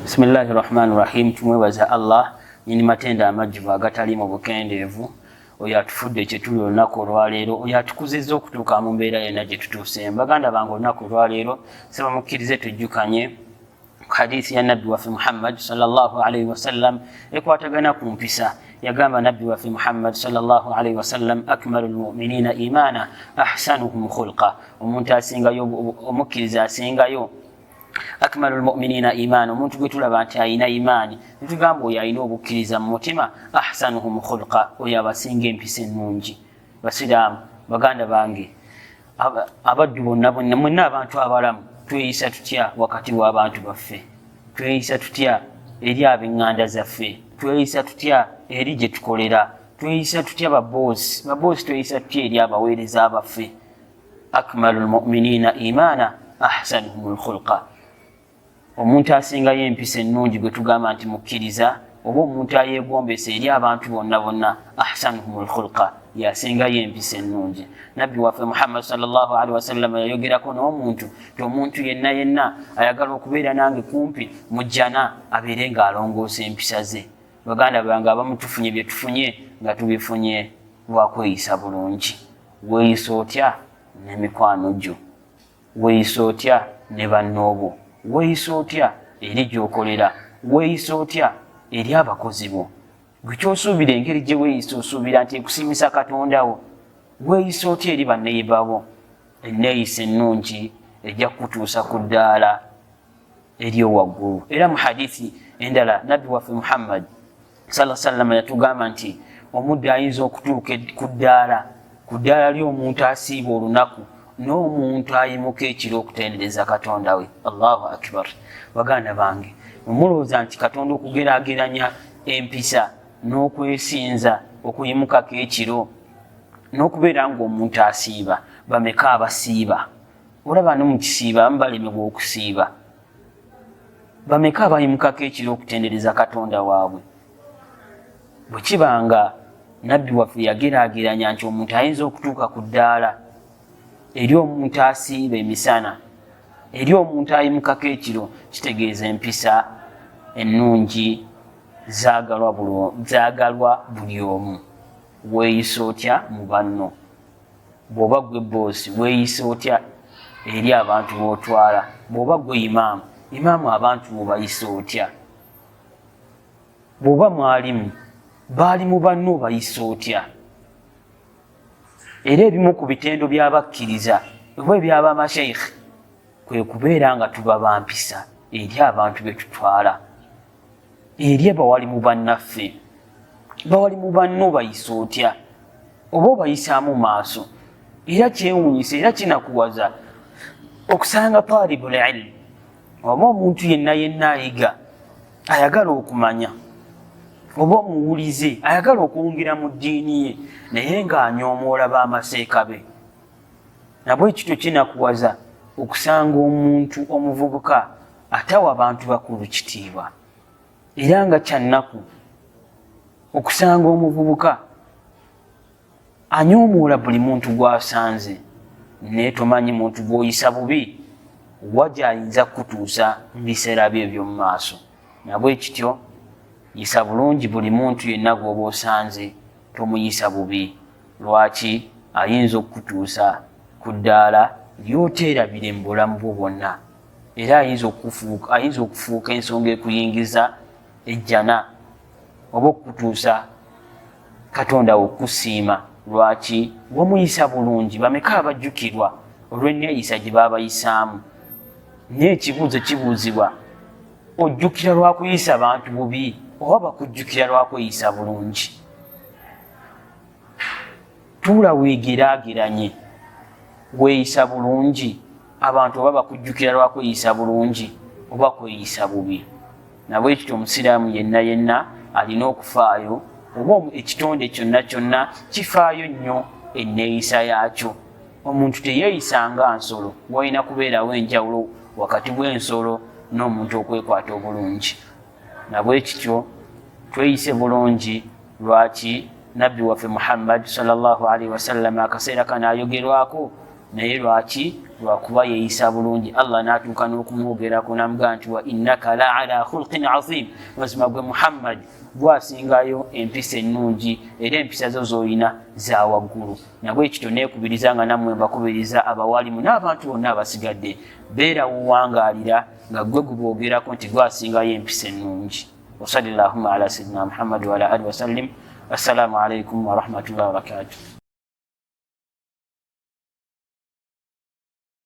Bismillahirrahmanirrahim. Tumwebaza Allah nyini matenda amajjuvu agatali mu bukendeevu oyo atufudde kye tuli olunaku olwaleero, oyo atukuzizza okutuuka mu mbeera yonna gye tutuuse. Baganda bange, olunaku olwaleero saba mukkirize tujjukanye hadiisi ya nabbi waffe Muhammad sallallahu alaihi wasallam ekwatagana ku mpisa. Yagamba nabbi waffe Muhammad sallallahu alaihi wasallam, akmalul mu'minina imana ahsanuhum khulqa. Omuntu asingayo, omukkiriza asingayo, akmalul mu'minina imana, omuntu gwe tulaba nti ayina imaani netugamba oyo ayina obukkiriza mu mutima, ahsanuhum khulqa, oyo abasinga empisa ennungi. Basiraamu, baganda bange, abaddu bonna mwenna abantu abalamu, tweyisa tutya wakati w'abantu baffe? Tweyisa tutya eri ab'eŋŋanda zaffe? Tweyisa tutya eri gye tukolera? Tweyisa tutya baboosi tweyisa tutya eri abaweereza baffe? Akmalul mu'minina imana ahsanuhum khulqa. Omuntu asingayo empisa ennungi gwe tugamba nti mukkiriza, oba omuntu ayeegombesa eri abantu bonna bonna, ahsanuhum khulqa, yasingayo empisa ennungi. Nabbi waffe Muhammad sallallahu alaihi wasallam yayogerako n'omuntu ti omuntu yenna ayagala okubeera nange kumpi mujjana abeere ng'alongoosa empisa ze. Baganda bange, abamu tufunye bye tufunye nga tubifunye lwakweyisa bulungi. Weeyisa otya ne mikwano gyo? Weeyisa otya ne bannoobo? Weeyisa otya eri gy'okolera? Weeyisa otya eri abakozi bo? Gwe ky'osuubira, engeri gye weeyisa osuubira nti ekusiimisa Katonda wo. Weeyisa otya eri banneeyeba bo? Enneeyisa ennungi ejja kukutuusa ku ddaala ery'owaggulu. Era mu hadiisi endala nabbi waffe Muhammad sallallahu alaihi wasallam yatugamba nti omuddu ayinza okutuuka ku ddaala ly'omuntu asiiba olunaku n'omuntu ayimuka ekiro okutendereza Katonda we. Allahu akbar. Baganda bange, mulowooza nti Katonda okugeraageranya empisa n'okwesinza okuyimukako ekiro n'okubeera ng'omuntu asiiba, bameka abasiiba? Olaba no mu kisiiba abamu balemebwa okusiiba. Bameka abayimukako ekiro okutendereza Katonda waabwe? Bwe kibanga nabbi waffe yageraageranya nti omuntu ayinza okutuuka ku ddaala eri omuntu asiiba emisana, eri omuntu ayimukako ekiro, kitegeeza empisa ennungi zaagalwa buli omu. Weeyisa otya mu banno? Bw'oba gwe boosi, weeyisa otya eri abantu b'otwala? Bw'oba gwe imaamu abantu bobayisa otya? Bw'oba mwalimu, baalimu banno bayisa otya? Era ebimu ku bitendo by'abakkiriza oba eby'abamashaikhi kwe kubeera nga tuba bampisa eri abantu be tutwala, eri abawalimu bannaffe. Bawalimu banno bayisa otya? Oba obayisaamu maaso? Era kyewuunyisa era kinakuwaza okusanga talibul ilm oba omuntu yenna ayiga ayagala okumanya, oba omuwulize ayagala okwongera mu ddiini ye naye ng'anyoomoola b'amaseeka be. Nabwe ekityo kinakuwaza okusanga omuntu omuvubuka atawa abantu bakulu kitiibwa. Era nga kyannaku okusanga omuvubuka anyoomoola buli muntu gw'asanze, naye tomanyi muntu gw'oyisa bubi wajja ayinza kukutuusa mu biseera bye eby'omu maaso. Nabwe ekityo yisa bulungi buli muntu yenna gw'oba osanze, tomuyisa bubi. Lwaki? Ayinza okukutuusa ku ddaala ly'oteerabire mu bulamu bwo bwonna, era ayinza okufuuka ensonga ekuyingiza ejjana oba okukutuusa Katonda okusiima. Lwaki? Wamuyisa bulungi. Bameka abajjukirwa olw'enneeyisa gye baabayisaamu? Naye ekibuuzo kibuuzibwa, ojjukira lwakuyisa bantu bubi oba bakujjukira lwakweyisa bulungi? Tuula weegeraageranye, weeyisa bulungi abantu oba bakujjukira lwakweyisa bulungi oba kweyisa bubi? Nabwe ekityo omusiraamu yenna alina okufaayo, oba ekitonde kyonna kifaayo nnyo enneeyisa yaakyo. Omuntu teyeeyisa nga nsolo, walina kubeerawo enjawulo wakati bw'ensolo n'omuntu okwekwata obulungi. Nabwe ekityo tweyise bulungi. Lwaki? Nabbi waffe Muhammad sallallahu alaihi wasallam akaseera kano ayogerwako naye lwaki lwakuba yeeyisa bulungi Allah n'atuuka n'okumwogerako n'amugamba nti wa innaka la ala khulqin azim, mazima gwe Muhammad gwasingayo empisa ennungi era empisa zo z'olina za waggulu. Nabwe ekito neekubiriza nga nammwe mbakubiriza abawalimu n'abantu bonna abasigadde beerawo wangaalira nga gwe guboogerako nti gwasingayo empisa ennungi. Wa sallallahu ala sayyidina Muhammad wa ala alihi wa sallim. Assalamu alaikum wa rahmatullahi wa barakatuh.